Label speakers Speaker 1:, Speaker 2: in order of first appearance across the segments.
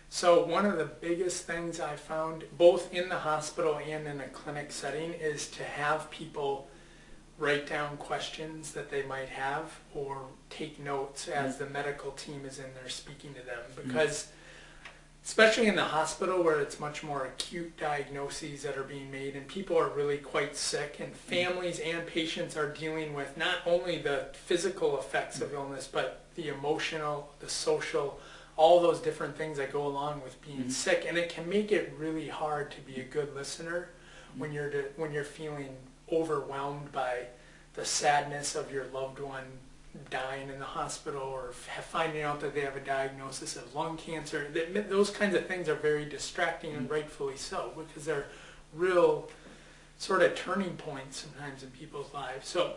Speaker 1: So one of the biggest things I found, both in the hospital and in a clinic setting, is to have people write down questions that they might have or take notes as the medical team is in there speaking to them. Because especially in the hospital where it's much more acute diagnoses that are being made and people are really quite sick and families and patients are dealing with not only the physical effects of illness but the emotional, the social, all those different things that go along with being sick, and it can make it really hard to be a good listener when you're feeling overwhelmed by the sadness of your loved one dying in the hospital or finding out that they have a diagnosis of lung cancer. Those kinds of things are very distracting, and rightfully so, because they're real sort of turning points sometimes in people's lives. So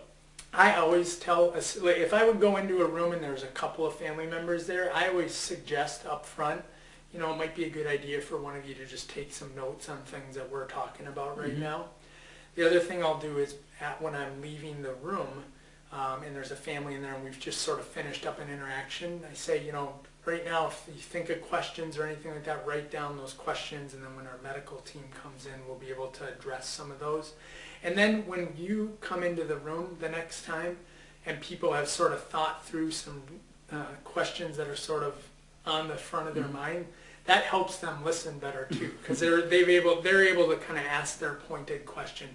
Speaker 1: I always tell, if I would go into a room and there's a couple of family members there, I always suggest up front, it might be a good idea for one of you to just take some notes on things that we're talking about right now. The other thing I'll do is when I'm leaving the room, and there's a family in there and we've just sort of finished up an interaction, I say, right now if you think of questions or anything like that, write down those questions, and then when our medical team comes in, we'll be able to address some of those. And then when you come into the room the next time and people have sort of thought through some questions that are sort of on the front of their mind, that helps them listen better too, because they're able to kind of ask their pointed question.